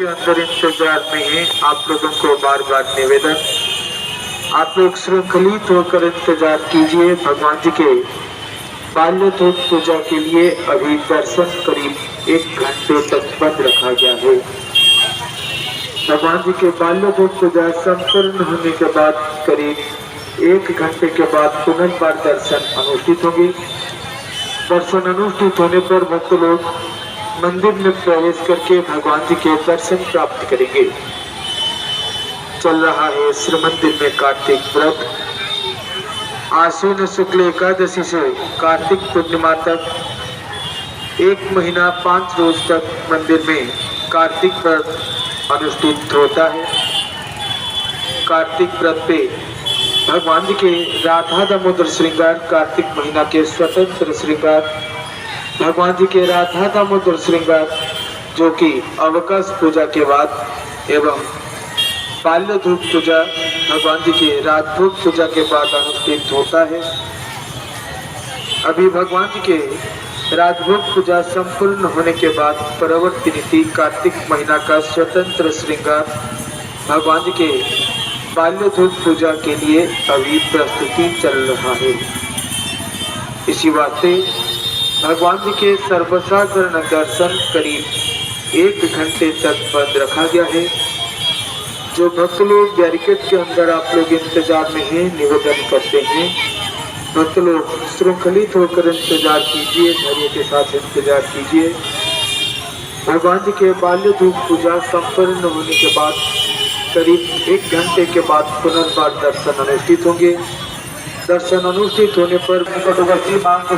के अंदर इंतजार में है। आप लोगों को बार बार निवेदन, आप लोग श्रृंखलित होकर इंतजार कीजिए। भगवान जी के बाल्य दूत पूजा के लिए अभी दर्शन करीब 1 घंटे तक बंद रखा गया है। भगवान जी के बाल्य दूत पूजा संपूर्ण होने के बाद करीब 1 घंटे के बाद पुनर्बार दर्शन अनुष्ठित होंगे। दर्शन अनुष्ठित होने पर भक्त लोग मंदिर में प्रवेश करके भगवान जी के दर्शन प्राप्त करेंगे। चल रहा है श्री मंदिर में कार्तिक व्रत। आश्विन शुक्ल एकादशी से कार्तिक पूर्णिमा तक 1 महीना 5 रोज तक मंदिर में कार्तिक व्रत अनुष्ठित होता है। कार्तिक व्रत पे भगवान जी के राधा दामोदर श्रृंगार, कार्तिक महीना के स्वतंत्र श्रृंगार, भगवान जी के राधा दामोदर श्रृंगार जो कि अवकाश पूजा के बाद एवं बाल्य धूप पूजा भगवान जी के राजभोग पूजा के बाद अनुष्ठित होता है। अभी भगवान जी के राजभोग पूजा संपूर्ण होने के बाद परवर्ती रीति कार्तिक महीना का स्वतंत्र श्रृंगार भगवान जी के बाल्य धूप पूजा के लिए अभी प्रस्तुति चल रहा है। इसी वास्ते भगवान जी के सर्वसाधारण दर्शन करीब 1 घंटे तक बंद रखा गया है। जो भक्त लोग बैरिकेड के अंदर आप लोग इंतजार में हैं, निवेदन करते हैं भक्त लोग श्रृंखलित होकर इंतजार कीजिए, धैर्य के साथ इंतजार कीजिए। भगवान जी के बाल्य धूप पूजा संपन्न होने के बाद करीब 1 घंटे के बाद पुनर्बार दर्शन अनुष्ठित होंगे। दर्शन अनुष्ठित होने पर निकटवर्ती मांग को